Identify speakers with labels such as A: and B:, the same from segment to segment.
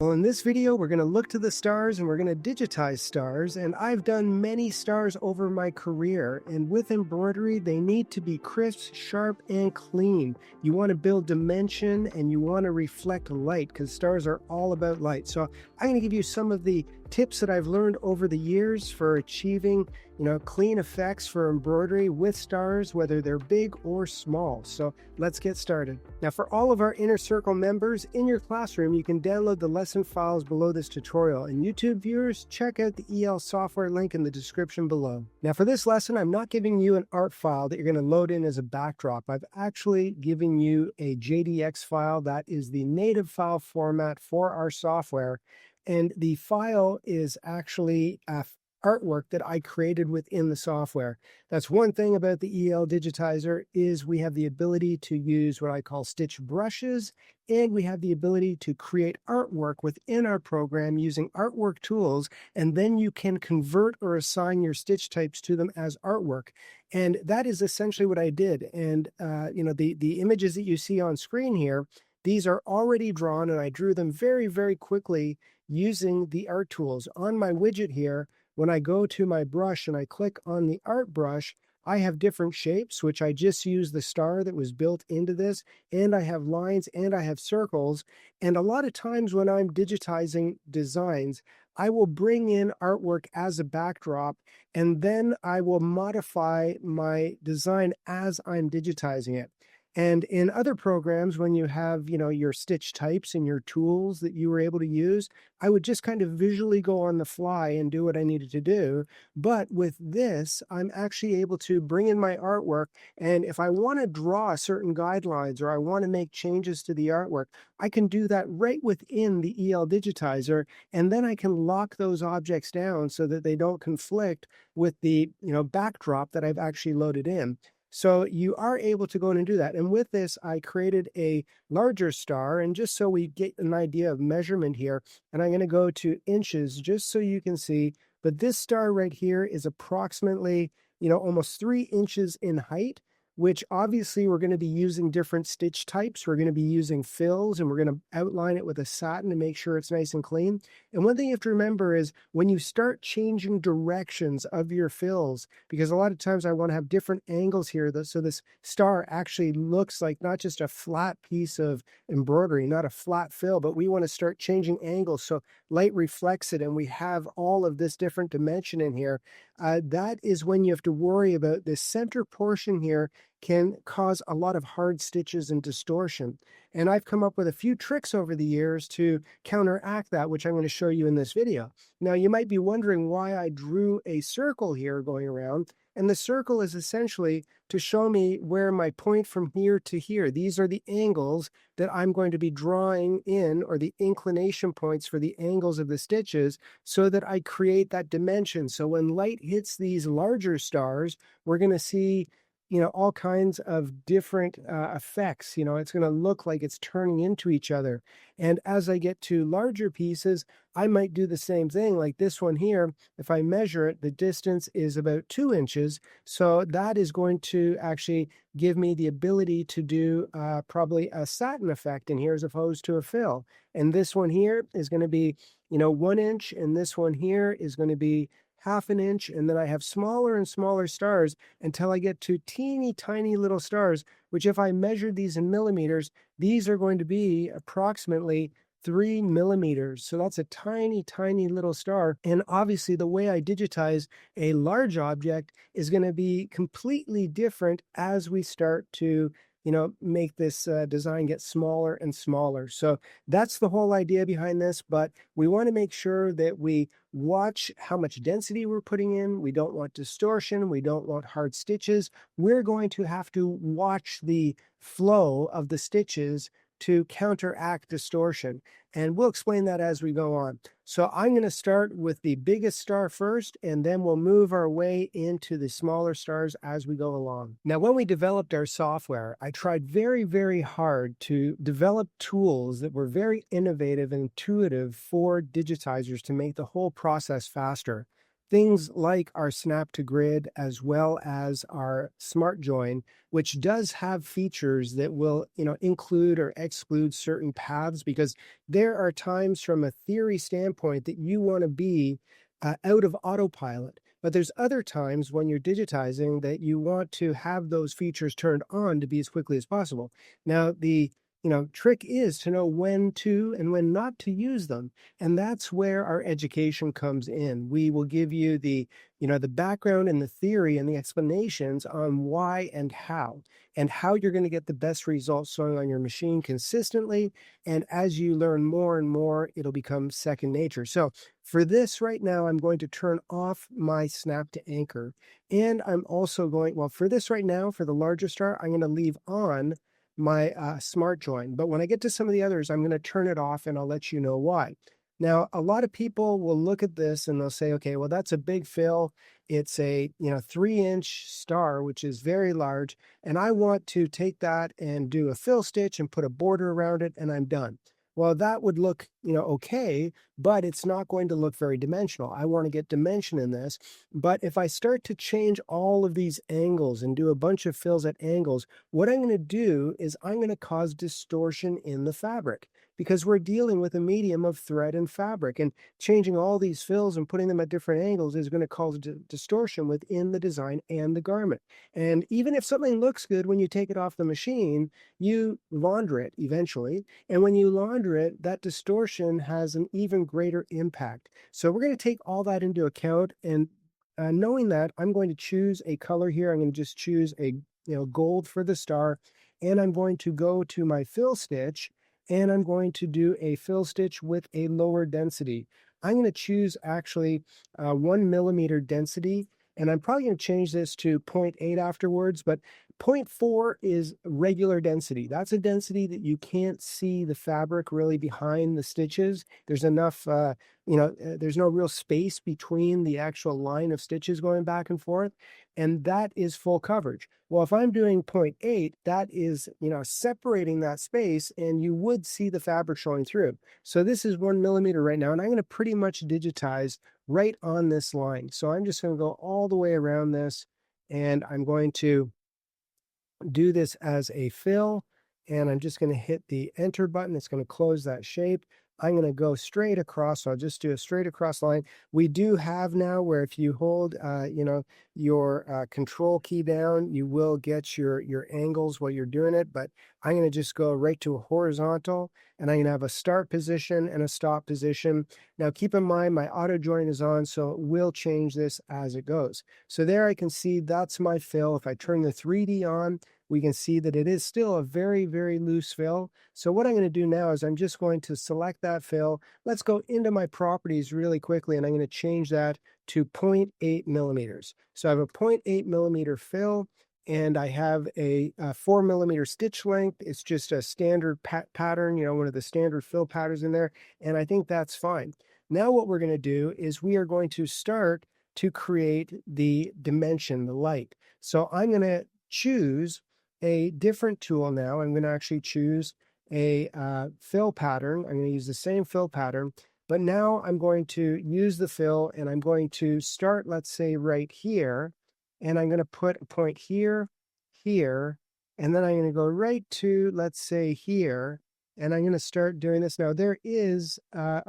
A: Well, in this video, we're going to look to the stars and we're going to digitize stars. And I've done many stars over my career. And with embroidery, they need to be crisp, sharp, and clean. You want to build dimension and you want to reflect light because stars are all about light. So I'm going to give you some of the tips that I've learned over the years for achieving, clean effects for embroidery with stars, whether they're big or small. So let's get started. Now, for all of our Inner Circle members in your classroom, you can download the lesson files below this tutorial. And YouTube viewers, check out the EL software link in the description below. Now, for this lesson, I'm not giving you an art file that you're going to load in as a backdrop. I've actually given you a JDX file that is the native file format for our software. And the file is actually artwork that I created within the software. That's one thing about the EL Digitizer is we have the ability to use what I call stitch brushes, and we have the ability to create artwork within our program using artwork tools, and then you can convert or assign your stitch types to them as artwork. And that is essentially what I did. And the images that you see on screen here, these are already drawn, and I drew them very, very quickly using the art tools. On my widget here, when I go to my brush and I click on the art brush, I have different shapes, which I just use the star that was built into this, and I have lines and I have circles. And a lot of times when I'm digitizing designs, I will bring in artwork as a backdrop, and then I will modify my design as I'm digitizing it. And in other programs, when you have, your stitch types and your tools that you were able to use, I would just kind of visually go on the fly and do what I needed to do. But with this, I'm actually able to bring in my artwork. And if I want to draw certain guidelines or I want to make changes to the artwork, I can do that right within the EL Digitizer. And then I can lock those objects down so that they don't conflict with the, backdrop that I've actually loaded in. So you are able to go in and do that. And with this, I created a larger star. And just so we get an idea of measurement here, and I'm going to go to inches just so you can see. But this star right here is approximately, almost 3 inches in height, which obviously we're going to be using different stitch types. We're going to be using fills, and we're going to outline it with a satin to make sure it's nice and clean. And one thing you have to remember is when you start changing directions of your fills, because a lot of times I want to have different angles here, so this star actually looks like not just a flat piece of embroidery, not a flat fill, but we want to start changing angles so light reflects it and we have all of this different dimension in here. That is when you have to worry about this center portion here can cause a lot of hard stitches and distortion. And I've come up with a few tricks over the years to counteract that, which I'm going to show you in this video. Now, you might be wondering why I drew a circle here going around. And the circle is essentially to show me where my point from here to here. These are the angles that I'm going to be drawing in, or the inclination points for the angles of the stitches, so that I create that dimension. So when light hits these larger stars, we're going to see all kinds of different effects. It's going to look like it's turning into each other. And as I get to larger pieces, I might do the same thing. Like this one here, if I measure it, the distance is about 2 inches. So that is going to actually give me the ability to do probably a satin effect in here as opposed to a fill. And this one here is going to be, 1 inch. And this one here is going to be 1/2 inch, and then I have smaller and smaller stars until I get to teeny tiny little stars, which if I measured these in millimeters, these are going to be approximately 3 millimeters. So that's a tiny, tiny little star. And obviously the way I digitize a large object is going to be completely different as we start to make this design get smaller and smaller. So that's the whole idea behind this, but we want to make sure that we watch how much density we're putting in. We don't want distortion. We don't want hard stitches. We're going to have to watch the flow of the stitches to counteract distortion. And we'll explain that as we go on. So I'm going to start with the biggest star first, and then we'll move our way into the smaller stars as we go along. Now, when we developed our software, I tried very, very hard to develop tools that were very innovative and intuitive for digitizers to make the whole process faster. things like our snap to grid as well as our smart join, which does have features that will, include or exclude certain paths, because there are times from a theory standpoint that you want to be out of autopilot. But there's other times when you're digitizing that you want to have those features turned on to be as quickly as possible. Now, the trick is to know when to and when not to use them. And that's where our education comes in. We will give you the background and the theory and the explanations on why and how you're going to get the best results showing on your machine consistently. And as you learn more and more, it'll become second nature. So for this right now, I'm going to turn off my snap to anchor. And I'm also well, for this right now, for the larger star, I'm going to leave on my smart join. But when I get to some of the others, I'm going to turn it off and I'll let you know why. Now, a lot of people will look at this and they'll say, okay, well, that's a big fill. It's a 3-inch star, which is very large. And I want to take that and do a fill stitch and put a border around it and I'm done. Well, that would look, okay, but it's not going to look very dimensional. I want to get dimension in this. But if I start to change all of these angles and do a bunch of fills at angles, what I'm going to do is I'm going to cause distortion in the fabric, because we're dealing with a medium of thread and fabric, and changing all these fills and putting them at different angles is going to cause distortion within the design and the garment. And even if something looks good when you take it off the machine, you launder it eventually. And when you launder it, that distortion has an even greater impact. So we're going to take all that into account. And knowing that, I'm going to choose a color here. I'm going to just choose a gold for the star. And I'm going to go to my fill stitch and I'm going to do a fill stitch with a lower density. I'm going to choose actually 1 millimeter density, and I'm probably going to change this to zero 0.8 afterwards, but 0.4 is regular density. That's a density that you can't see the fabric really behind the stitches. There's enough, there's no real space between the actual line of stitches going back and forth, and that is full coverage. Well, if I'm doing 0.8, that is, separating that space and you would see the fabric showing through. So this is 1 millimeter right now, and I'm going to pretty much digitize right on this line. So I'm just going to go all the way around this, and I'm going to do this as a fill, and I'm just going to hit the enter button. It's going to close that shape. I'm going to go straight across. So I'll just do a straight across line. We do have now where if you hold, your control key down, you will get your angles while you're doing it. But I'm going to just go right to a horizontal, and I'm going to have a start position and a stop position. Now, keep in mind, my auto join is on, so it will change this as it goes. So there I can see that's my fill. If I turn the 3D on, we can see that it is still a very, very loose fill. So what I'm going to do now is I'm just going to select that fill. Let's go into my properties really quickly, and I'm going to change that to 0.8 millimeters. So I have a 0.8 millimeter fill, and I have a 4 millimeter stitch length. It's just a standard pattern, one of the standard fill patterns in there, and I think that's fine. Now what we're going to do is we are going to start to create the dimension, the light. So I'm going to choose a different tool now. I'm going to actually choose a fill pattern. I'm going to use the same fill pattern, but now I'm going to use the fill, and I'm going to start, let's say, right here, and I'm going to put a point here, here, and then I'm going to go right to, let's say, here, and I'm going to start doing this. Now, there is a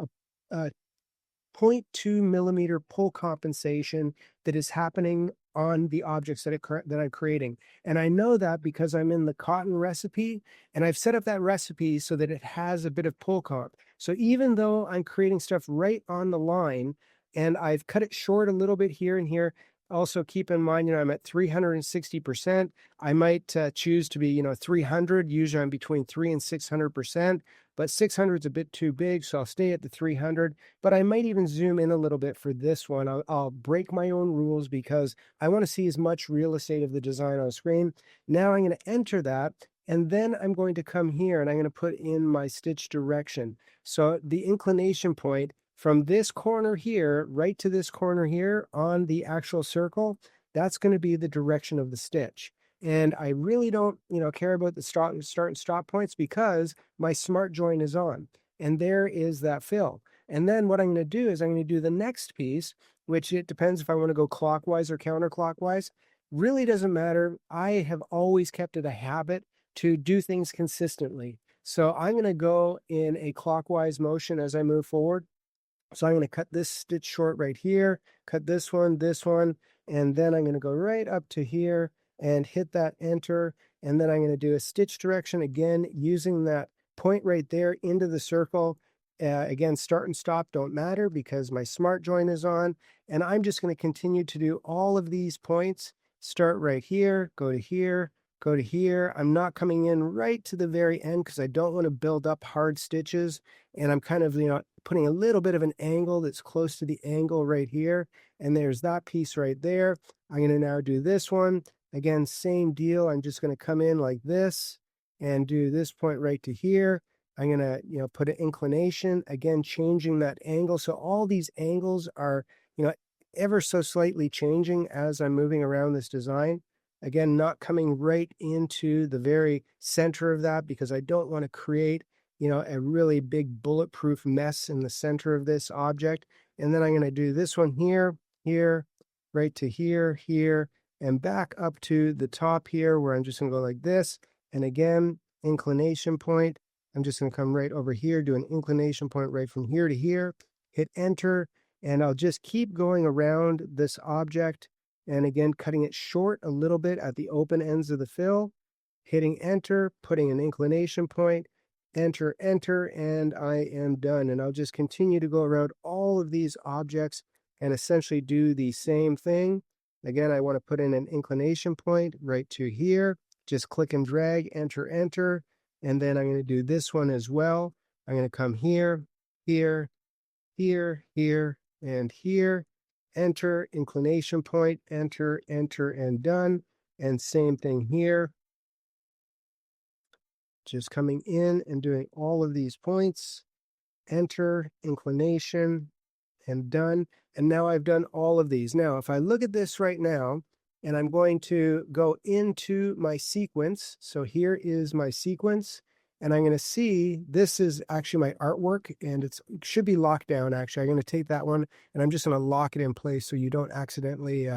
A: 0.2 millimeter pull compensation that is happening on the objects that I'm creating. And I know that because I'm in the cotton recipe, and I've set up that recipe so that it has a bit of pull comp. So even though I'm creating stuff right on the line, and I've cut it short a little bit here and here, also keep in mind, I'm at 360%. I might choose to be, 300. Usually I'm between 300 and 600%, but 600 is a bit too big, so I'll stay at the 300. But I might even zoom in a little bit for this one. I'll break my own rules because I want to see as much real estate of the design on screen. Now I'm going to enter that, and then I'm going to come here and I'm going to put in my stitch direction. So the inclination point from this corner here, right to this corner here on the actual circle, that's going to be the direction of the stitch. And I really don't, care about the start and stop points because my smart join is on. And there is that fill. And then what I'm going to do is I'm going to do the next piece, which it depends if I want to go clockwise or counterclockwise. Really doesn't matter. I have always kept it a habit to do things consistently. So I'm going to go in a clockwise motion as I move forward. So I'm going to cut this stitch short right here, cut this one, and then I'm going to go right up to here and hit that enter. And then I'm going to do a stitch direction again, using that point right there into the circle. Again, start and stop don't matter because my smart join is on. And I'm just going to continue to do all of these points. Start right here, go to here, go to here. I'm not coming in right to the very end because I don't want to build up hard stitches. And I'm kind of, putting a little bit of an angle that's close to the angle right here. And there's that piece right there. I'm going to now do this one. Again, same deal. I'm just going to come in like this and do this point right to here. I'm going to, put an inclination, again, changing that angle. So all these angles are, ever so slightly changing as I'm moving around this design. Again, not coming right into the very center of that because I don't want to create, a really big bulletproof mess in the center of this object. And then I'm going to do this one here, here, right to here, here, and back up to the top here where I'm just going to go like this. And again, inclination point. I'm just going to come right over here, do an inclination point right from here to here, hit enter, and I'll just keep going around this object. And again, cutting it short a little bit at the open ends of the fill, hitting enter, putting an inclination point, enter, enter, and I am done. And I'll just continue to go around all of these objects and essentially do the same thing. Again, I want to put in an inclination point right to here. Just click and drag, enter, enter. And then I'm going to do this one as well. I'm going to come here, here, here, here, and here. Enter, inclination point, enter, enter, and done. And same thing here. Just coming in and doing all of these points, enter, inclination, and done. And now I've done all of these. Now, if I look at this right now, and I'm going to go into my sequence. So here is my sequence. And I'm going to see this is actually my artwork, and it should be locked down. Actually, I'm going to take that one and I'm just going to lock it in place so you don't accidentally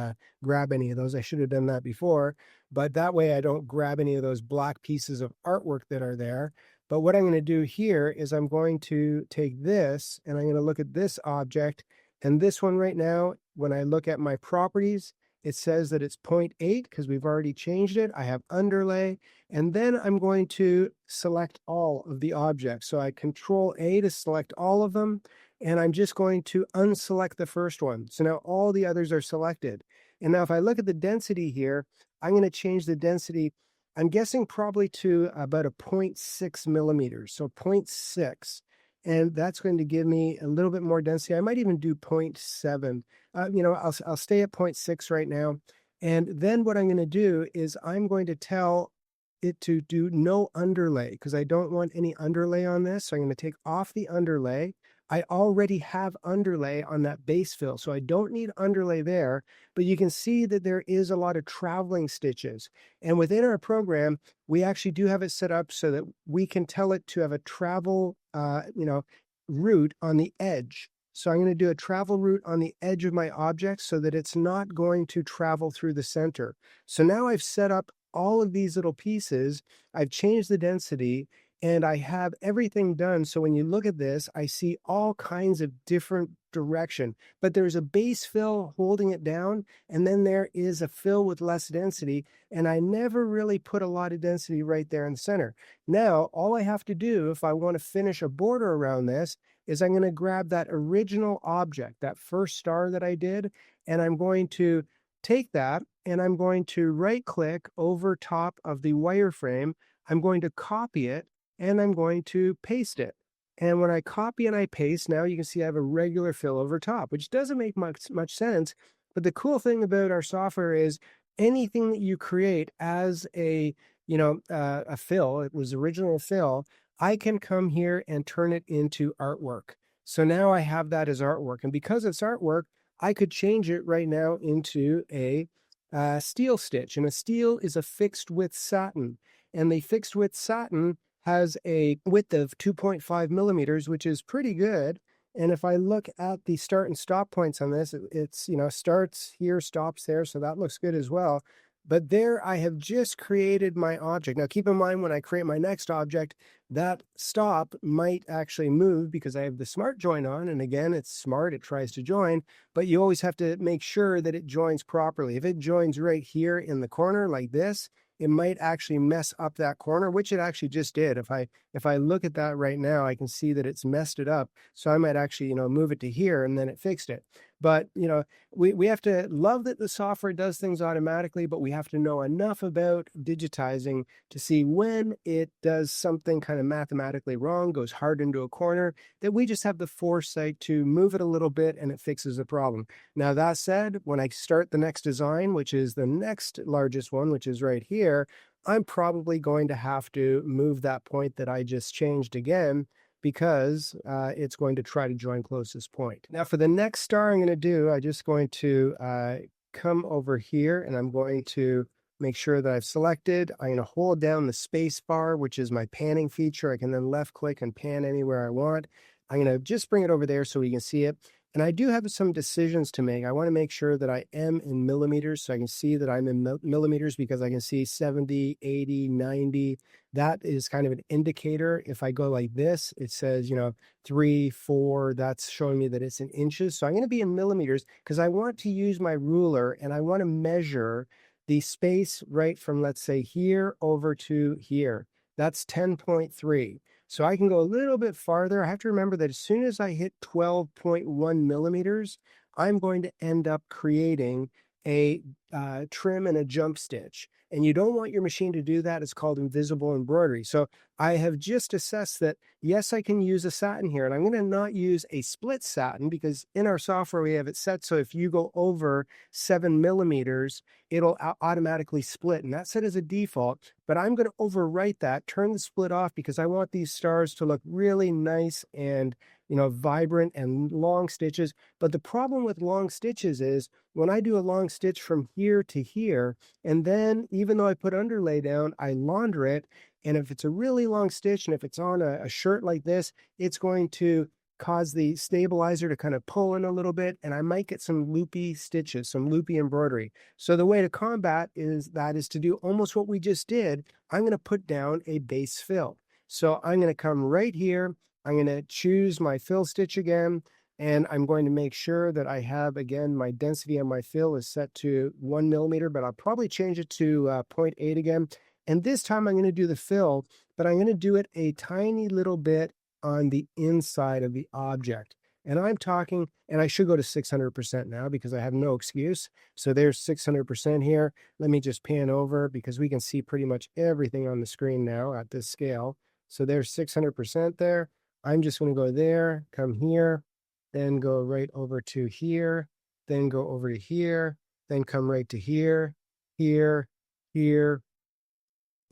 A: grab any of those. I should have done that before, but that way I don't grab any of those black pieces of artwork that are there. But what I'm going to do here is I'm going to take this and I'm going to look at this object, and this one right now, when I look at my properties, it says that it's 0.8 because we've already changed it. I have underlay, and then I'm going to select all of the objects. So I Control A to select all of them, and I'm just going to unselect the first one. So now all the others are selected. And now if I look at the density here, I'm going to change the density. I'm guessing probably to about a 0.6 millimeters, so 0.6. And that's going to give me a little bit more density. I might even do 0.7. I'll stay at 0.6 right now. And then what I'm going to do is I'm going to tell it to do no underlay because I don't want any underlay on this. So I'm going to take off the underlay. I already have underlay on that base fill, so I don't need underlay there, but you can see that there is a lot of traveling stitches. And within our program, we actually do have it set up so that we can tell it to have a travel, route on the edge. So I'm going to do a travel route on the edge of my object so that it's not going to travel through the center. So now I've set up all of these little pieces. I've changed the density and I have everything done. So when you look at this, I see all kinds of different direction, but there's a base fill holding it down. And then there is a fill with less density. And I never really put a lot of density right there in the center. Now, all I have to do if I want to finish a border around this is I'm going to grab that original object, that first star that I did, and I'm going to take that and I'm going to right click over top of the wireframe. I'm going to copy it and I'm going to paste it. And when I copy and I paste, now you can see I have a regular fill over top, which doesn't make much sense. But the cool thing about our software is anything that you create as a fill, it was original fill, I can come here and turn it into artwork. So now I have that as artwork. And because it's artwork, I could change it right now into a steel stitch. And a steel is a fixed width satin. And the fixed width satin has a width of 2.5 millimeters, which is pretty good. And if I look at the start and stop points on this, it's, starts here, stops there. So that looks good as well. But there I have just created my object. Now, keep in mind when I create my next object, that stop might actually move because I have the smart join on. And again, it's smart, it tries to join, but you always have to make sure that it joins properly. If it joins right here in the corner like this, it might actually mess up that corner, which it actually just did. If I look at that right now, I can see that it's messed it up. So I might actually, move it to here and then it fixed it. But, we have to love that the software does things automatically, but we have to know enough about digitizing to see when it does something kind of mathematically wrong, goes hard into a corner, that we just have the foresight to move it a little bit and it fixes the problem. Now, that said, when I start the next design, which is the next largest one, which is right here, I'm probably going to have to move that point that I just changed again because it's going to try to join closest point. Now, for the next star I'm going to do, I'm just going to come over here and I'm going to make sure that I've selected. I'm going to hold down the space bar, which is my panning feature. I can then left click and pan anywhere I want. I'm going to just bring it over there so we can see it. And I do have some decisions to make. I want to make sure that I am in millimeters so I can see that I'm in millimeters because I can see 70, 80, 90. That is kind of an indicator. If I go like this, it says, 3, 4, that's showing me that it's in inches. So I'm going to be in millimeters because I want to use my ruler and I want to measure the space right from, let's say, here over to here. That's 10.3. So I can go a little bit farther. I have to remember that as soon as I hit 12.1 millimeters, I'm going to end up creating a trim and a jump stitch. And you don't want your machine to do that. It's called invisible embroidery. So I have just assessed that, yes, I can use a satin here. And I'm going to not use a split satin because in our software, we have it set so if you go over 7 millimeters, it'll automatically split. And that's set as a default. But I'm going to overwrite that, turn the split off because I want these stars to look really nice and, vibrant and long stitches. But the problem with long stitches is when I do a long stitch from here to here, and then even though I put underlay down, I launder it. And if it's a really long stitch and if it's on a shirt like this, it's going to cause the stabilizer to kind of pull in a little bit. And I might get some loopy stitches, some loopy embroidery. So the way to combat is to do almost what we just did. I'm going to put down a base fill. So I'm going to come right here. I'm going to choose my fill stitch again. And I'm going to make sure that I have, again, my density on my fill is set to 1 millimeter, but I'll probably change it to 0.8 again. And this time I'm going to do the fill, but I'm going to do it a tiny little bit on the inside of the object. And I'm talking, and I should go to 600% now because I have no excuse. So there's 600% here. Let me just pan over because we can see pretty much everything on the screen now at this scale. So there's 600% there. I'm just going to go there, come here, then go right over to here, then go over to here, then come right to here, here, here,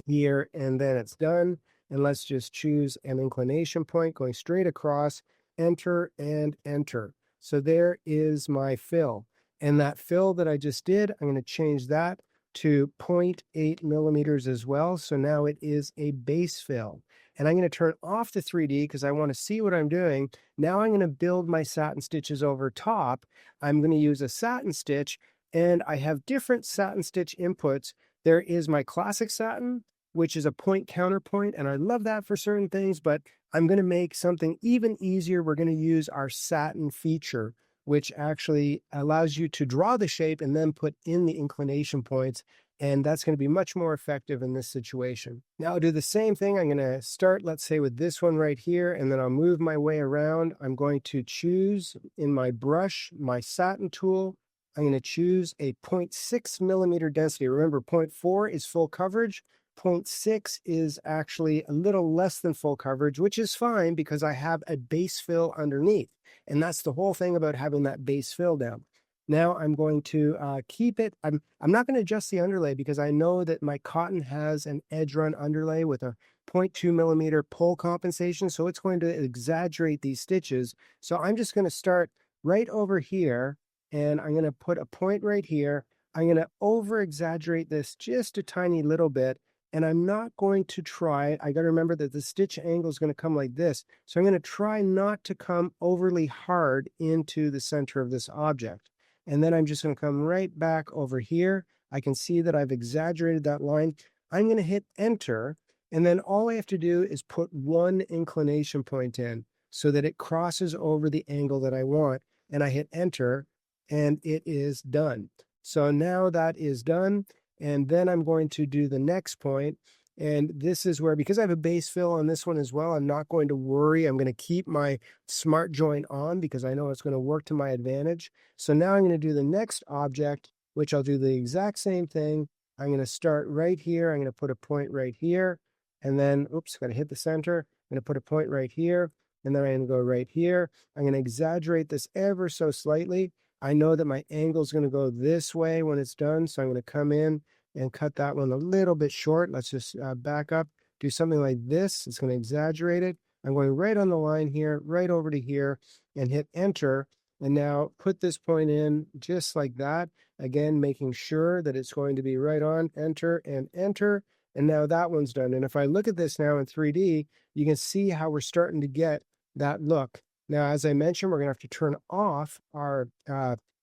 A: here, and then it's done. And let's just choose an inclination point going straight across, enter and enter. So there is my fill. And that fill that I just did, I'm going to change that to 0.8 millimeters as well. So now it is a base fill. And I'm going to turn off the 3D because I want to see what I'm doing. Now I'm going to build my satin stitches over top. I'm going to use a satin stitch, and I have different satin stitch inputs. There is my classic satin, which is a point counterpoint, and I love that for certain things, but I'm going to make something even easier. We're going to use our satin feature, which actually allows you to draw the shape and then put in the inclination points, and that's going to be much more effective in this situation. Now I'll do the same thing. I'm going to start, let's say, with this one right here, and then I'll move my way around. I'm going to choose in my brush, my satin tool. I'm going to choose a 0.6 millimeter density. Remember, 0.4 is full coverage. 0.6 is actually a little less than full coverage, which is fine because I have a base fill underneath. And that's the whole thing about having that base fill down. Now I'm going to keep it. I'm not going to adjust the underlay because I know that my cotton has an edge run underlay with a 0.2 millimeter pull compensation. So it's going to exaggerate these stitches. So I'm just going to start right over here and I'm going to put a point right here. I'm going to over exaggerate this just a tiny little bit. and I'm not going to try, I got to remember that the stitch angle is going to come like this. So I'm going to try not to come overly hard into the center of this object. And then I'm just going to come right back over here. I can see that I've exaggerated that line. I'm going to hit enter, and then all I have to do is put one inclination point in so that it crosses over the angle that I want. And I hit enter, and it is done. So now that is done. And then I'm going to do the next point. And this is where, because I have a base fill on this one as well, I'm not going to worry. I'm going to keep my smart join on because I know it's going to work to my advantage. So now I'm going to do the next object, which I'll do the exact same thing. I'm going to start right here. I'm going to put a point right here. And then, oops, got to hit the center. I'm going to put a point right here. And then I'm going to go right here. I'm going to exaggerate this ever so slightly. I know that my angle is going to go this way when it's done. So I'm going to come in and cut that one a little bit short. Let's just back up, do something like this. It's going to exaggerate it. I'm going right on the line here, right over to here, and hit enter. And now put this point in just like that. Again, making sure that it's going to be right on, enter and enter. And now that one's done. And if I look at this now in 3D, you can see how we're starting to get that look. Now, as I mentioned, we're going to have to turn off our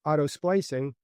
A: auto splicing,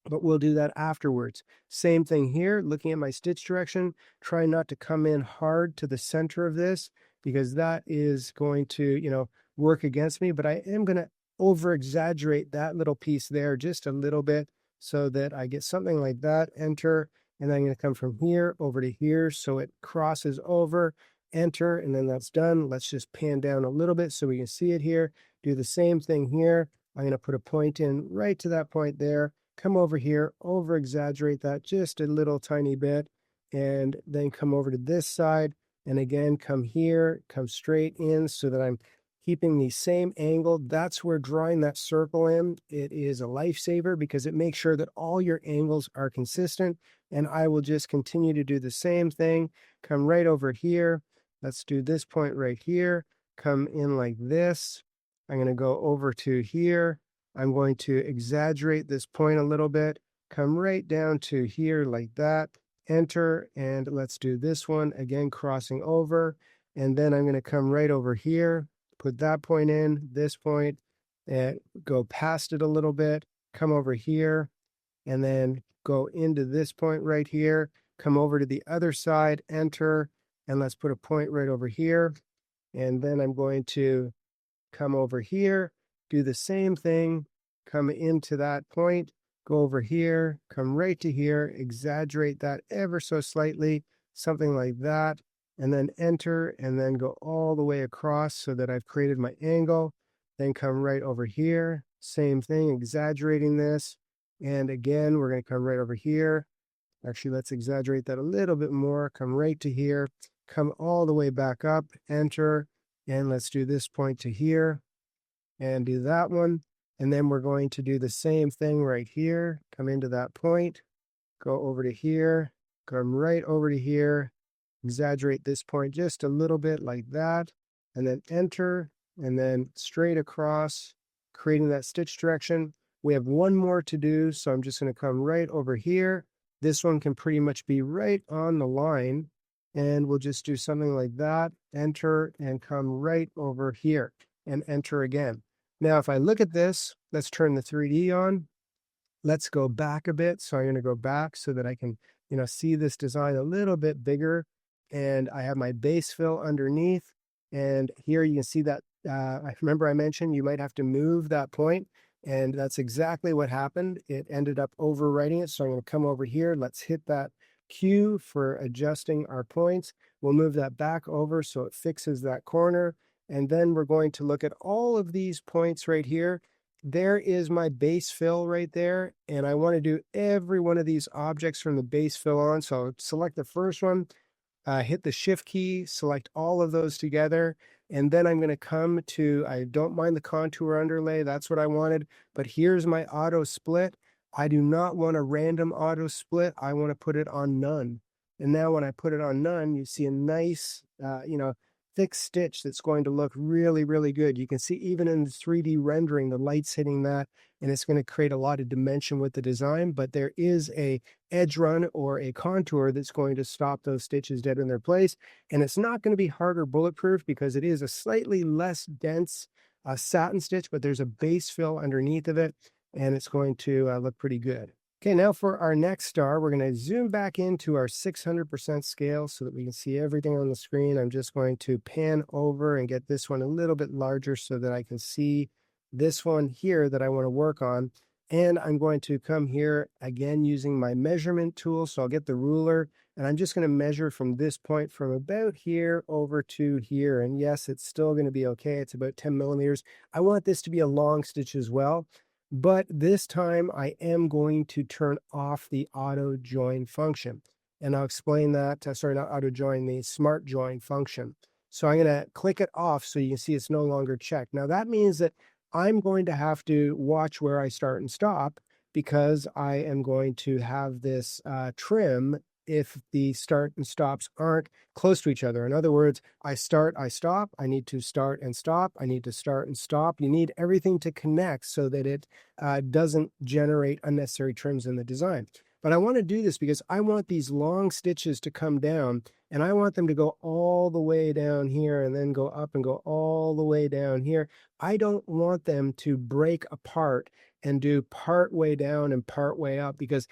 A: but we'll do that afterwards. Same thing here, looking at my stitch direction, try not to come in hard to the center of this because that is going to, work against me, but I am going to over exaggerate that little piece there just a little bit so that I get something like that, enter, and then I'm going to come from here over to here so it crosses over, enter, and then that's done. Let's just pan down a little bit so we can see it here. Do the same thing here. I'm going to put a point in right to that point there. Come over here, over exaggerate that just a little tiny bit, and then come over to this side. And again, come here, come straight in so that I'm keeping the same angle. That's where drawing that circle in, it is a lifesaver because it makes sure that all your angles are consistent. And I will just continue to do the same thing. Come right over here. Let's do this point right here. Come in like this. I'm going to go over to here. I'm going to exaggerate this point a little bit, come right down to here like that, enter, and let's do this one again, crossing over. And then I'm going to come right over here, put that point in, this point, and go past it a little bit, come over here, and then go into this point right here, come over to the other side, enter, and let's put a point right over here. And then I'm going to come over here, do the same thing, come into that point, go over here, come right to here, exaggerate that ever so slightly, something like that, and then enter, and then go all the way across so that I've created my angle, then come right over here, same thing, exaggerating this, and again, we're going to come right over here. Actually, let's exaggerate that a little bit more, come right to here, come all the way back up, enter, and let's do this point to here and do that one. And then we're going to do the same thing right here. Come into that point, go over to here, come right over to here, exaggerate this point just a little bit like that, and then enter, and then straight across, creating that stitch direction. We have one more to do, so I'm just going to come right over here. This one can pretty much be right on the line, and we'll just do something like that, enter, and come right over here, and enter again. Now, if I look at this, let's turn the 3D on. Let's go back a bit. So I'm going to go back so that I can, see this design a little bit bigger. And I have my base fill underneath. And here you can see that, I remember I mentioned you might have to move that point. And that's exactly what happened. It ended up overwriting it. So I'm going to come over here. Let's hit that Q for adjusting our points. We'll move that back over so it fixes that corner. And then we're going to look at all of these points right here. There is my base fill right there. And I want to do every one of these objects from the base fill on. So I'll select the first one, hit the shift key, select all of those together. And then I'm going to come to, I don't mind the contour underlay. That's what I wanted. But here's my auto split. I do not want a random auto split. I want to put it on none. And now when I put it on none, you see a nice, thick stitch that's going to look really, really good. You can see even in the 3D rendering, the light's hitting that, and it's going to create a lot of dimension with the design, but there is a edge run or a contour that's going to stop those stitches dead in their place. And it's not going to be hard or bulletproof because it is a slightly less dense satin stitch, but there's a base fill underneath of it, and it's going to look pretty good. Okay, now for our next star, we're going to zoom back into our 600% scale so that we can see everything on the screen. I'm just going to pan over and get this one a little bit larger so that I can see this one here that I want to work on. And I'm going to come here again using my measurement tool. So I'll get the ruler and I'm just going to measure from this point from about here over to here. And yes, it's still going to be okay. It's about 10 millimeters. I want this to be a long stitch as well. But this time I am going to turn off the auto join function. And I'll explain that, sorry, not auto join, the smart join function. So I'm going to click it off so you can see it's no longer checked. Now that means that I'm going to have to watch where I start and stop because I am going to have this trim if the start and stops aren't close to each other. In other words, I start, I stop, I need to start and stop, I need to start and stop. You need everything to connect so that it doesn't generate unnecessary trims in the design. But I want to do this because I want these long stitches to come down and I want them to go all the way down here and then go up and go all the way down here. I don't want them to break apart and do part way down and part way up because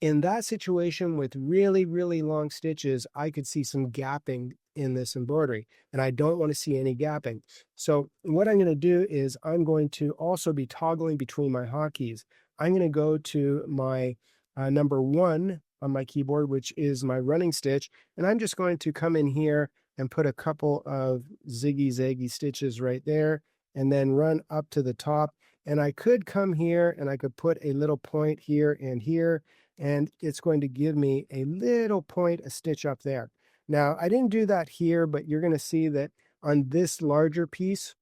A: in that situation with really, really long stitches, I could see some gapping in this embroidery, and I don't want to see any gapping. So what I'm going to do is I'm going to also be toggling between my hotkeys. I'm going to go to my number 1 on my keyboard, which is my running stitch, and I'm just going to come in here and put a couple of ziggy-zaggy stitches right there, and then run up to the top. And I could come here and I could put a little point here and here, and it's going to give me a little point, a stitch up there. Now, I didn't do that here, but you're going to see that on this larger piece,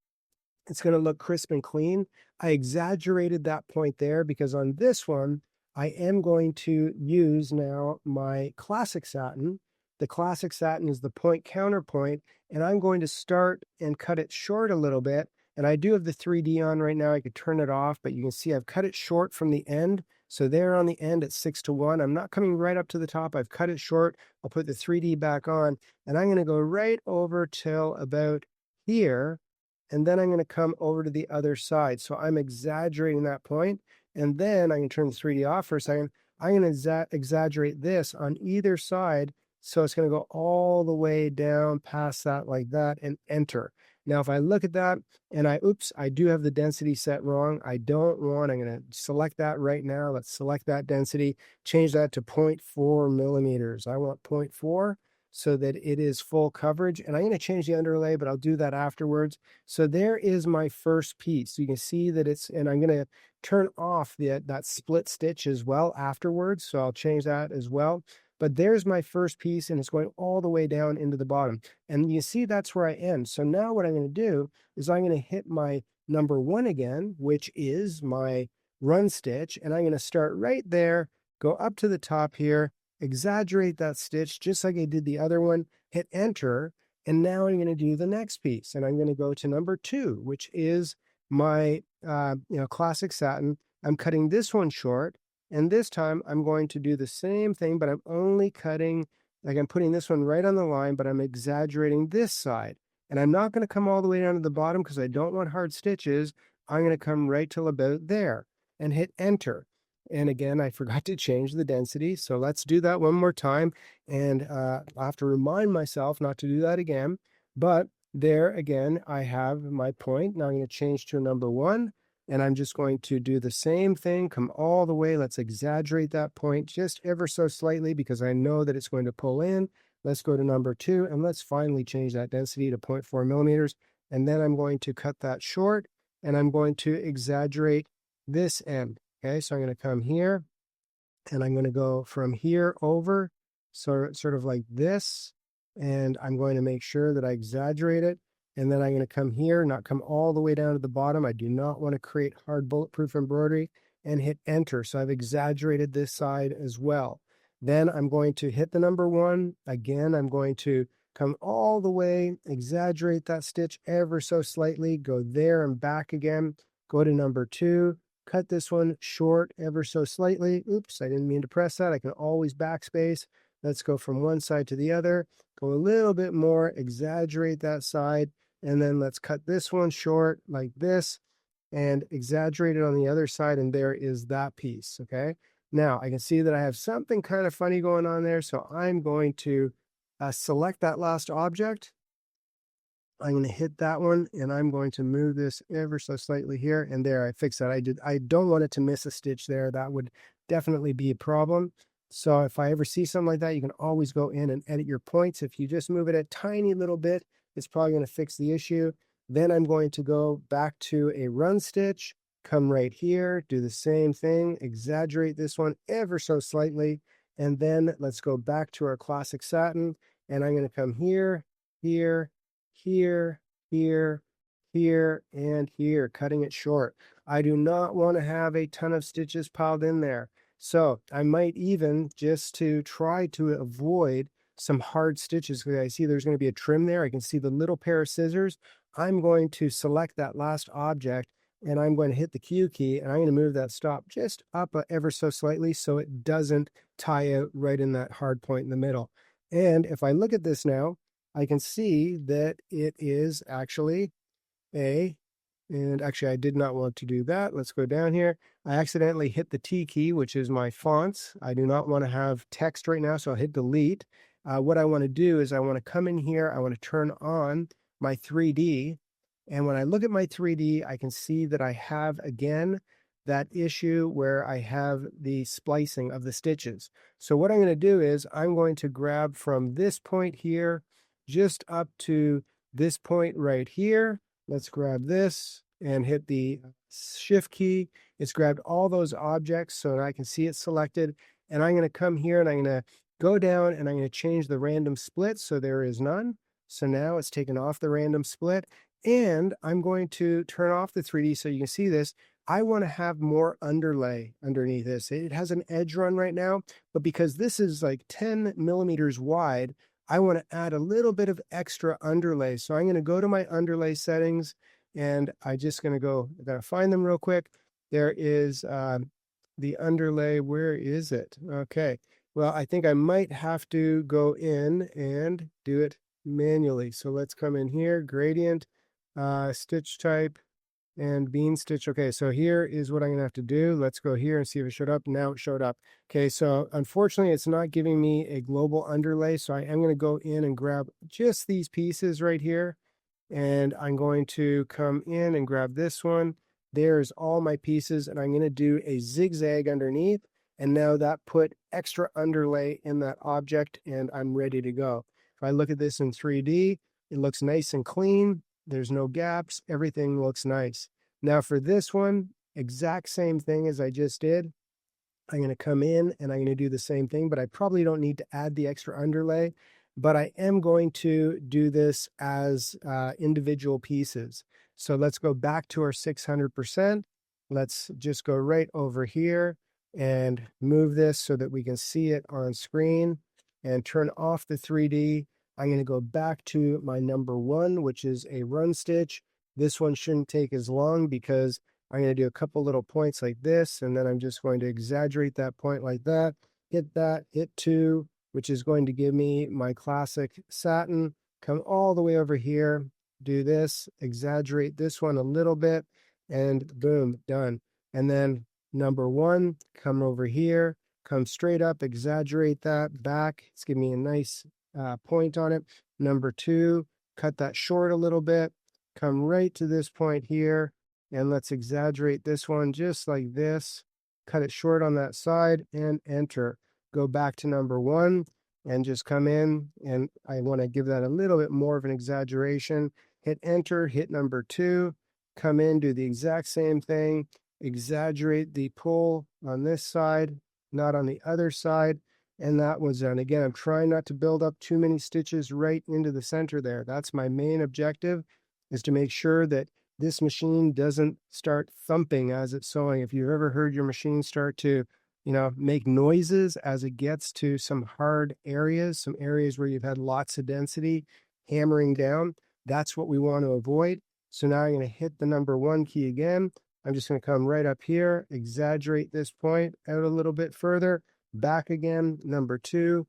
A: it's going to look crisp and clean. I exaggerated that point there because on this one, I am going to use now my classic satin. The classic satin is the point counterpoint, and I'm going to start and cut it short a little bit. And I do have the 3D on right now. I could turn it off, but you can see I've cut it short from the end. So there on the end, it's 6:1. I'm not coming right up to the top. I've cut it short. I'll put the 3D back on, and I'm going to go right over till about here. And then I'm going to come over to the other side. So I'm exaggerating that point. And then I can turn the 3D off for a second. I'm going to exaggerate this on either side. So it's going to go all the way down past that like that and enter. Now, if I look at that and oops, I do have the density set wrong. I'm going to select that right now. Let's select that density, change that to 0.4 millimeters. I want 0.4 so that it is full coverage. And I'm going to change the underlay, but I'll do that afterwards. So there is my first piece. So you can see that and I'm going to turn off that split stitch as well afterwards. So I'll change that as well. But there's my first piece and it's going all the way down into the bottom. And you see that's where I end. So now what I'm going to do is I'm going to hit my number 1 again, which is my run stitch. And I'm going to start right there, go up to the top here, exaggerate that stitch just like I did the other one, hit enter. And now I'm going to do the next piece. And I'm going to go to number 2, which is my classic satin. I'm cutting this one short. And this time I'm going to do the same thing, but I'm only cutting, like I'm putting this one right on the line, but I'm exaggerating this side. And I'm not going to come all the way down to the bottom because I don't want hard stitches. I'm going to come right till about there and hit enter. And again, I forgot to change the density. So let's do that one more time. And I'll have to remind myself not to do that again. But there again, I have my point. Now I'm going to change to number 1. And I'm just going to do the same thing, come all the way. Let's exaggerate that point just ever so slightly because I know that it's going to pull in. Let's go to number 2 and let's finally change that density to 0.4 millimeters. And then I'm going to cut that short and I'm going to exaggerate this end. Okay, so I'm going to come here and I'm going to go from here over, so sort of like this. And I'm going to make sure that I exaggerate it. And then I'm going to come here, not come all the way down to the bottom. I do not want to create hard bulletproof embroidery and hit enter. So I've exaggerated this side as well. Then I'm going to hit the number 1. Again, I'm going to come all the way, exaggerate that stitch ever so slightly, go there and back again, go to number 2, cut this one short ever so slightly. Oops, I didn't mean to press that. I can always backspace. Let's go from one side to the other, go a little bit more, exaggerate that side, and then let's cut this one short like this and exaggerate it on the other side, and there is that piece, okay? Now, I can see that I have something kind of funny going on there, so I'm going to select that last object. I'm going to hit that one, and I'm going to move this ever so slightly here, and there, I fixed that. I don't want it to miss a stitch there. That would definitely be a problem. So if I ever see something like that, you can always go in and edit your points. If you just move it a tiny little bit, it's probably going to fix the issue. Then I'm going to go back to a run stitch, come right here, do the same thing, exaggerate this one ever so slightly, and then let's go back to our classic satin, and I'm going to come here, here, here, here, here, and here, cutting it short. I do not want to have a ton of stitches piled in there. So I might even, just to try to avoid some hard stitches, because I see there's going to be a trim there. I can see the little pair of scissors. I'm going to select that last object, and I'm going to hit the Q key, and I'm going to move that stop just up ever so slightly so it doesn't tie out right in that hard point in the middle. And if I look at this now, I can see that it is actually and actually I did not want to do that. Let's go down here. I accidentally hit the T key, which is my fonts. I do not want to have text right now, so I'll hit delete. What I want to do is I want to come in here, I want to turn on my 3D. And when I look at my 3D, I can see that I have, again, that issue where I have the splicing of the stitches. So what I'm going to do is I'm going to grab from this point here, just up to this point right here. Let's grab this and hit the shift key. It's grabbed all those objects so that I can see it selected. And I'm going to come here and I'm going to go down and I'm going to change the random split so there is none. So now it's taken off the random split. And I'm going to turn off the 3D so you can see this. I want to have more underlay underneath this. It has an edge run right now, but because this is like 10 millimeters wide, I want to add a little bit of extra underlay. So I'm going to go to my underlay settings, and I'm just going to go, I got to find them real quick. There is the underlay. Where is it? Okay. Well, I think I might have to go in and do it manually. So let's come in here, gradient, stitch type, and bean stitch. Okay, so here is what I'm gonna have to do. Let's go here and see if it showed up. Now it showed up. Okay, so unfortunately it's not giving me a global underlay, so I am gonna go in and grab just these pieces right here, and I'm going to come in and grab this one. There's all my pieces, and I'm gonna do a zigzag underneath, and now that put extra underlay in that object, and I'm ready to go. If I look at this in 3D, it looks nice and clean. There's no gaps. Everything looks nice. Now for this one, exact same thing as I just did. I'm going to come in and I'm going to do the same thing, but I probably don't need to add the extra underlay, but I am going to do this as individual pieces. So let's go back to our 600%. Let's just go right over here and move this so that we can see it on screen and turn off the 3D. I'm going to go back to my number 1, which is a run stitch. This one shouldn't take as long because I'm going to do a couple little points like this, and then I'm just going to exaggerate that point like that, hit 2, which is going to give me my classic satin, come all the way over here, do this, exaggerate this one a little bit, and boom, done. And then number 1, come over here, come straight up, exaggerate that back. It's giving me a nice point on it. Number 2, cut that short a little bit, come right to this point here, and let's exaggerate this one just like this, cut it short on that side, and enter. Go back to number 1 and just come in, and I want to give that a little bit more of an exaggeration. Hit enter, hit number 2, come in, do the exact same thing, exaggerate the pull on this side, not on the other side, and that was done. Again, I'm trying not to build up too many stitches right into the center there. That's my main objective, is to make sure that this machine doesn't start thumping as it's sewing. If you've ever heard your machine start to make noises as it gets to some hard areas, some areas where you've had lots of density hammering down. That's what we want to avoid. So now I'm going to hit the number 1 key again. I'm just going to come right up here, exaggerate this point out a little bit further, back again, number 2,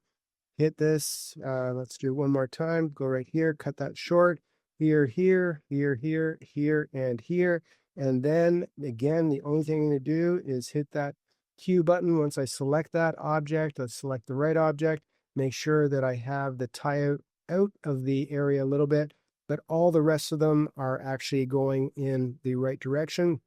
A: hit this. Let's do it one more time. Go right here, cut that short. Here, here, here, here, here, and here. And then again, the only thing I'm going to do is hit that Q button. Once I select that object, let's select the right object. Make sure that I have the tie out of the area a little bit, but all the rest of them are actually going in the right direction.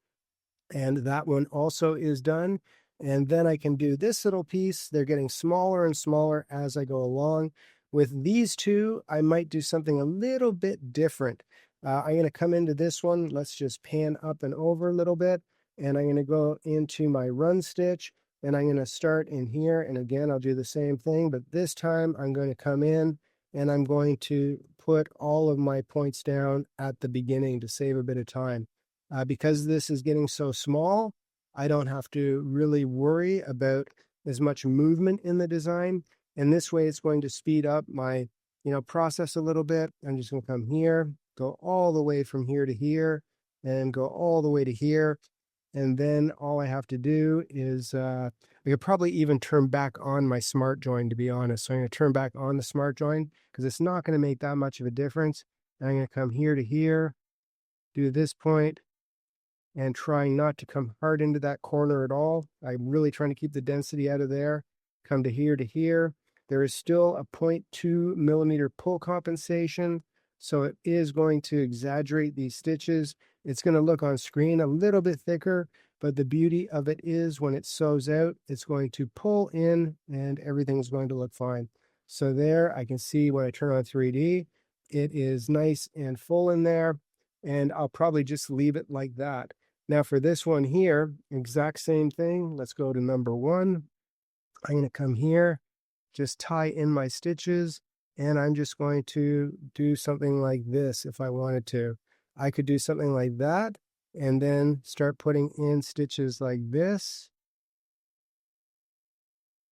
A: And that one also is done. And then I can do this little piece. They're getting smaller and smaller as I go along. With these two, I might do something a little bit different. I'm going to come into this one. Let's just pan up and over a little bit. And I'm going to go into my run stitch. And I'm going to start in here. And again, I'll do the same thing. But this time, I'm going to come in and I'm going to put all of my points down at the beginning to save a bit of time. Because this is getting so small, I don't have to really worry about as much movement in the design. And this way it's going to speed up my, process a little bit. I'm just going to come here, go all the way from here to here, and go all the way to here. And then all I have to do is, I could probably even turn back on my smart join, to be honest. So I'm going to turn back on the smart join because it's not going to make that much of a difference. And I'm going to come here to here, do this point, and trying not to come hard into that corner at all. I'm really trying to keep the density out of there. Come to here to here. There is still a 0.2 millimeter pull compensation, so it is going to exaggerate these stitches. It's going to look on screen a little bit thicker, but the beauty of it is when it sews out, it's going to pull in and everything's going to look fine. So there, I can see when I turn on 3D, it is nice and full in there, and I'll probably just leave it like that. Now for this one here, exact same thing. Let's go to number 1. I'm going to come here, just tie in my stitches, and I'm just going to do something like this if I wanted to. I could do something like that, and then start putting in stitches like this.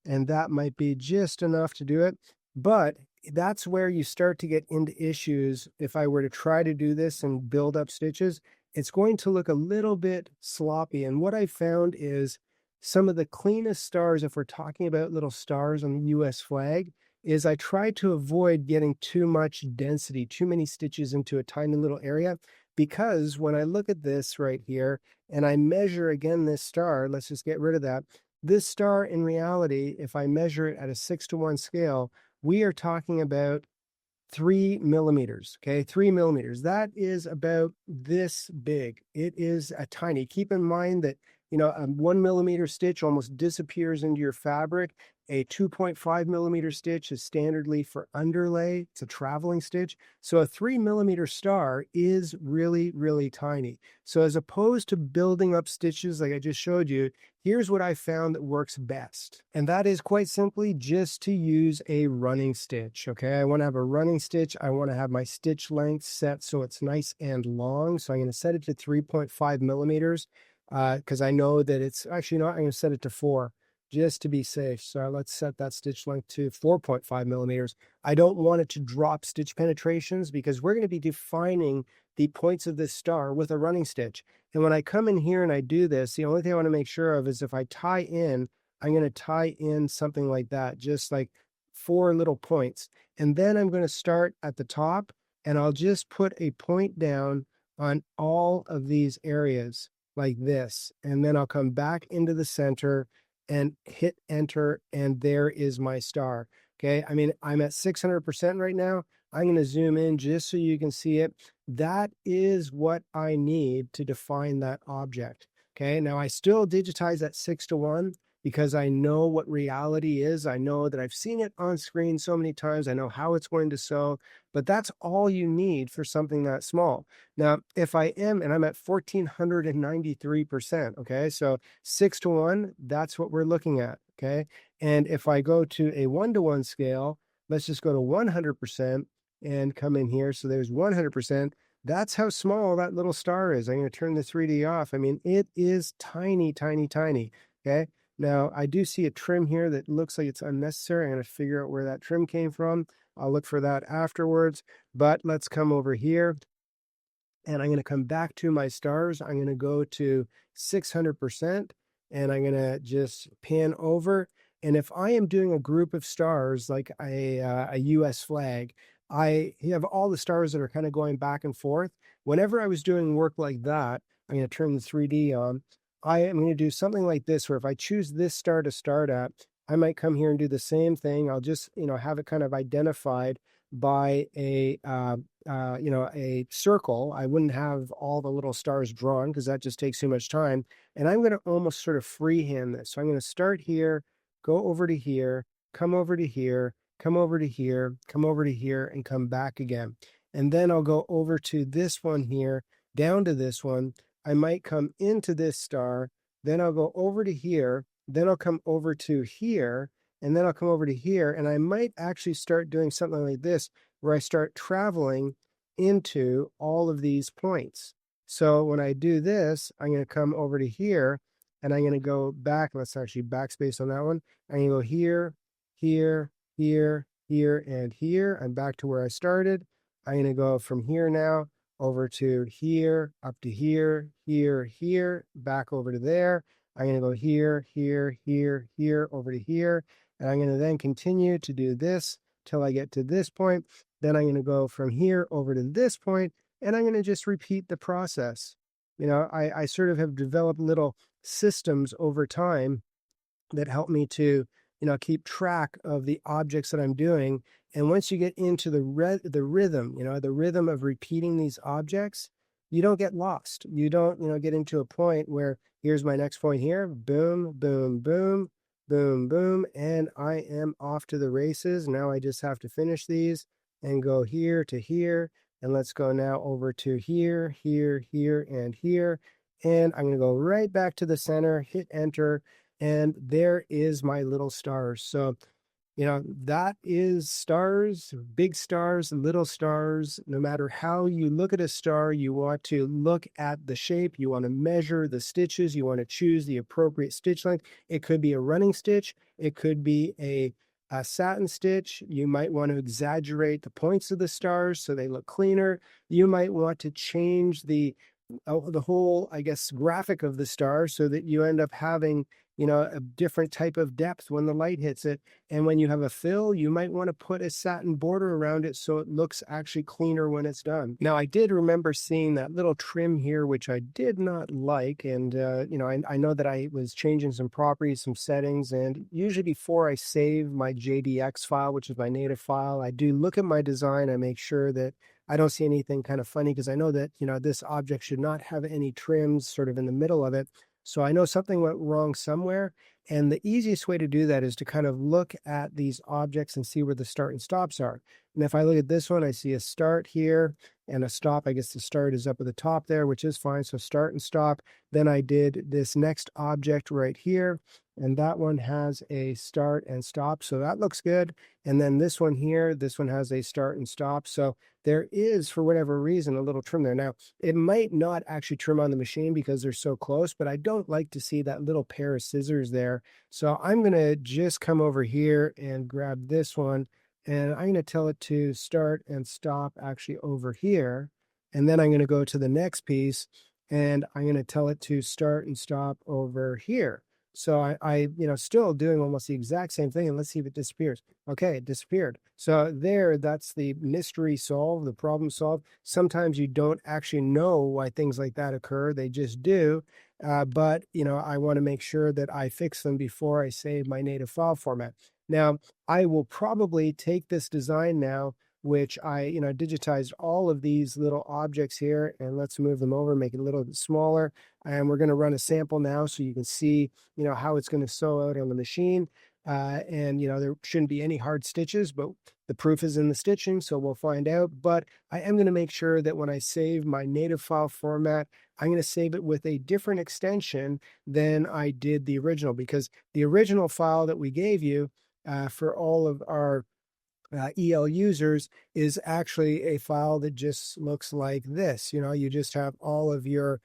A: And that might be just enough to do it. But that's where you start to get into issues. If I were to try to do this and build up stitches, it's going to look a little bit sloppy. And what I found is some of the cleanest stars, if we're talking about little stars on the US flag, is I try to avoid getting too much density, too many stitches into a tiny little area. Because when I look at this right here and I measure again this star, let's just get rid of that. This star in reality, if I measure it at a 6:1 scale, we are talking about 3 millimeters, okay? 3 millimeters. That is about this big. It is a tiny. Keep in mind that, a 1 millimeter stitch almost disappears into your fabric. A 2.5 millimeter stitch is standardly for underlay. It's a traveling stitch. So a 3 millimeter star is really, really tiny. So as opposed to building up stitches like I just showed you, here's what I found that works best. And that is quite simply just to use a running stitch, okay? I want to have a running stitch. I want to have my stitch length set so it's nice and long. So I'm going to set it to 3.5 millimeters because I know that it's actually not. I'm going to set it to 4 just to be safe. So let's set that stitch length to 4.5 millimeters. I don't want it to drop stitch penetrations because we're going to be defining the points of this star with a running stitch. And when I come in here and I do this, the only thing I want to make sure of is if I tie in, I'm going to tie in something like that, just like 4 little points. And then I'm going to start at the top and I'll just put a point down on all of these areas like this. And then I'll come back into the center and hit enter, and there is my star. Okay, I mean, I'm at 600% right now. I'm going to zoom in just so you can see it. That is what I need to define that object. Okay, now I still digitize at 6:1 because I know what reality is. I know that I've seen it on screen so many times. I know how it's going to sew, but that's all you need for something that small. Now, if I am, and I'm at 1493%, okay, so 6:1, that's what we're looking at, okay? And if I go to a 1:1 scale, let's just go to 100% and come in here. So there's 100%. That's how small that little star is. I'm going to turn the 3D off. I mean, it is tiny, tiny, tiny, okay? Now, I do see a trim here that looks like it's unnecessary. I'm going to figure out where that trim came from. I'll look for that afterwards, but let's come over here and I'm going to come back to my stars. I'm going to go to 600% and I'm going to just pan over. And if I am doing a group of stars like a US flag, I have all the stars that are kind of going back and forth. Whenever I was doing work like that, I'm going to turn the 3D on. I am going to do something like this, where if I choose this star to start at, I might come here and do the same thing. I'll just, have it kind of identified by a circle. I wouldn't have all the little stars drawn because that just takes too much time. And I'm going to almost sort of freehand this. So I'm going to start here, go over to here, come over to here, come over to here, come over to here, and come back again. And then I'll go over to this one here, down to this one. I might come into this star, then I'll go over to here, then I'll come over to here, and then I'll come over to here. And I might actually start doing something like this, where I start traveling into all of these points. So when I do this, I'm going to come over to here and I'm going to go back. Let's actually backspace on that one. I'm going to go here, here, here, here, and here. I'm back to where I started. I'm going to go from here now over to here, up to here, here, here, back over to there. I'm going to go here, here, here, here, over to here. And I'm going to then continue to do this till I get to this point. Then I'm going to go from here over to this point, and I'm going to just repeat the process. I sort of have developed little systems over time that help me to, keep track of the objects that I'm doing. And once you get into the rhythm, the rhythm of repeating these objects, you don't get lost. You don't, get into a point where here's my next point here, boom, boom, boom, boom, boom, and I am off to the races. Now I just have to finish these and go here to here. And let's go now over to here, here, here, and here. And I'm going to go right back to the center, hit enter, and there is my little stars. So, that is stars, big stars, little stars. No matter how you look at a star, you want to look at the shape, you want to measure the stitches, you want to choose the appropriate stitch length. It could be a running stitch, it could be a satin stitch. You might want to exaggerate the points of the stars so they look cleaner. You might want to change the whole, I guess, graphic of the star so that you end up having, a different type of depth when the light hits it. And when you have a fill, you might want to put a satin border around it so it looks actually cleaner when it's done. Now, I did remember seeing that little trim here, which I did not like. And, I know that I was changing some properties, some settings, and usually before I save my JDX file, which is my native file, I do look at my design. I make sure that I don't see anything kind of funny because I know that, this object should not have any trims sort of in the middle of it. So I know something went wrong somewhere. And the easiest way to do that is to kind of look at these objects and see where the start and stops are. And if I look at this one, I see a start here and a stop. I guess the start is up at the top there, which is fine. So start and stop. Then I did this next object right here, and that one has a start and stop. So that looks good. And then this one here, this one has a start and stop. So there is, for whatever reason, a little trim there. Now, it might not actually trim on the machine because they're so close, but I don't like to see that little pair of scissors there. So I'm going to just come over here and grab this one, and I'm going to tell it to start and stop actually over here. And then I'm going to go to the next piece, and I'm going to tell it to start and stop over here. So I still doing almost the exact same thing, and let's see if it disappears. Okay, it disappeared. So that's the mystery solved, the problem solved. Sometimes you don't actually know why things like that occur. They just do. But, I want to make sure that I fix them before I save my native file format. Now, I will probably take this design now, which I, digitized all of these little objects here, and let's move them over, make it a little bit smaller. And we're going to run a sample now so you can see, how it's going to sew out on the machine. And, there shouldn't be any hard stitches, but the proof is in the stitching, so we'll find out. But I am going to make sure that when I save my native file format, I'm going to save it with a different extension than I did the original, because the original file that we gave you for all of our EL users is actually a file that just looks like this. You just have all of your,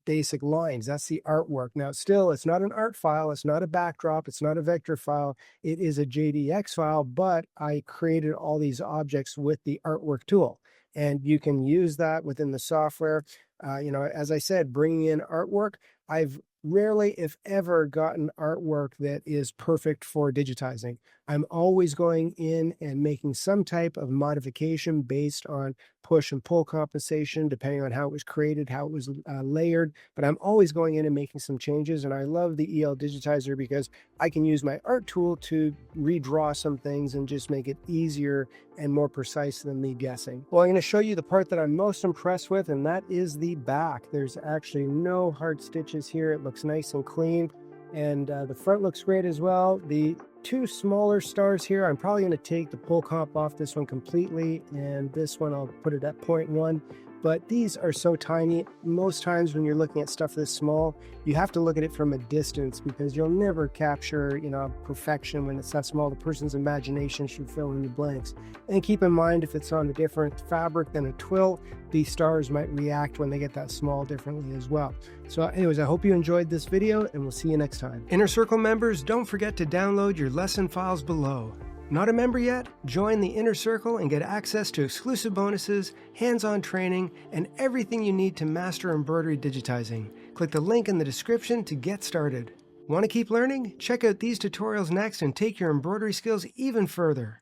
A: basic lines. That's the artwork. Now, still, it's not an art file. It's not a backdrop. It's not a vector file. It is a JDX file, but I created all these objects with the artwork tool. And you can use that within the software. As I said, bringing in artwork, I've rarely, if ever, gotten artwork that is perfect for digitizing. I'm always going in and making some type of modification based on push and pull compensation, depending on how it was created, how it was layered. But I'm always going in and making some changes. And I love the EL Digitizer because I can use my art tool to redraw some things and just make it easier and more precise than me guessing. Well, I'm going to show you the part that I'm most impressed with, and that is the back. There's actually no hard stitches here. It looks nice and clean, and the front looks great as well. The two smaller stars here, I'm probably going to take the pull comp off this one completely, and this one I'll put it at 0.1. But these are so tiny. Most times when you're looking at stuff this small, you have to look at it from a distance because you'll never capture, perfection when it's that small. The person's imagination should fill in the blanks. And keep in mind, if it's on a different fabric than a twill, these stars might react when they get that small differently as well. So anyways, I hope you enjoyed this video, and we'll see you next time. Inner Circle members, don't forget to download your lesson files below. Not a member yet? Join the Inner Circle and get access to exclusive bonuses, hands-on training, and everything you need to master embroidery digitizing. Click the link in the description to get started. Want to keep learning? Check out these tutorials next and take your embroidery skills even further.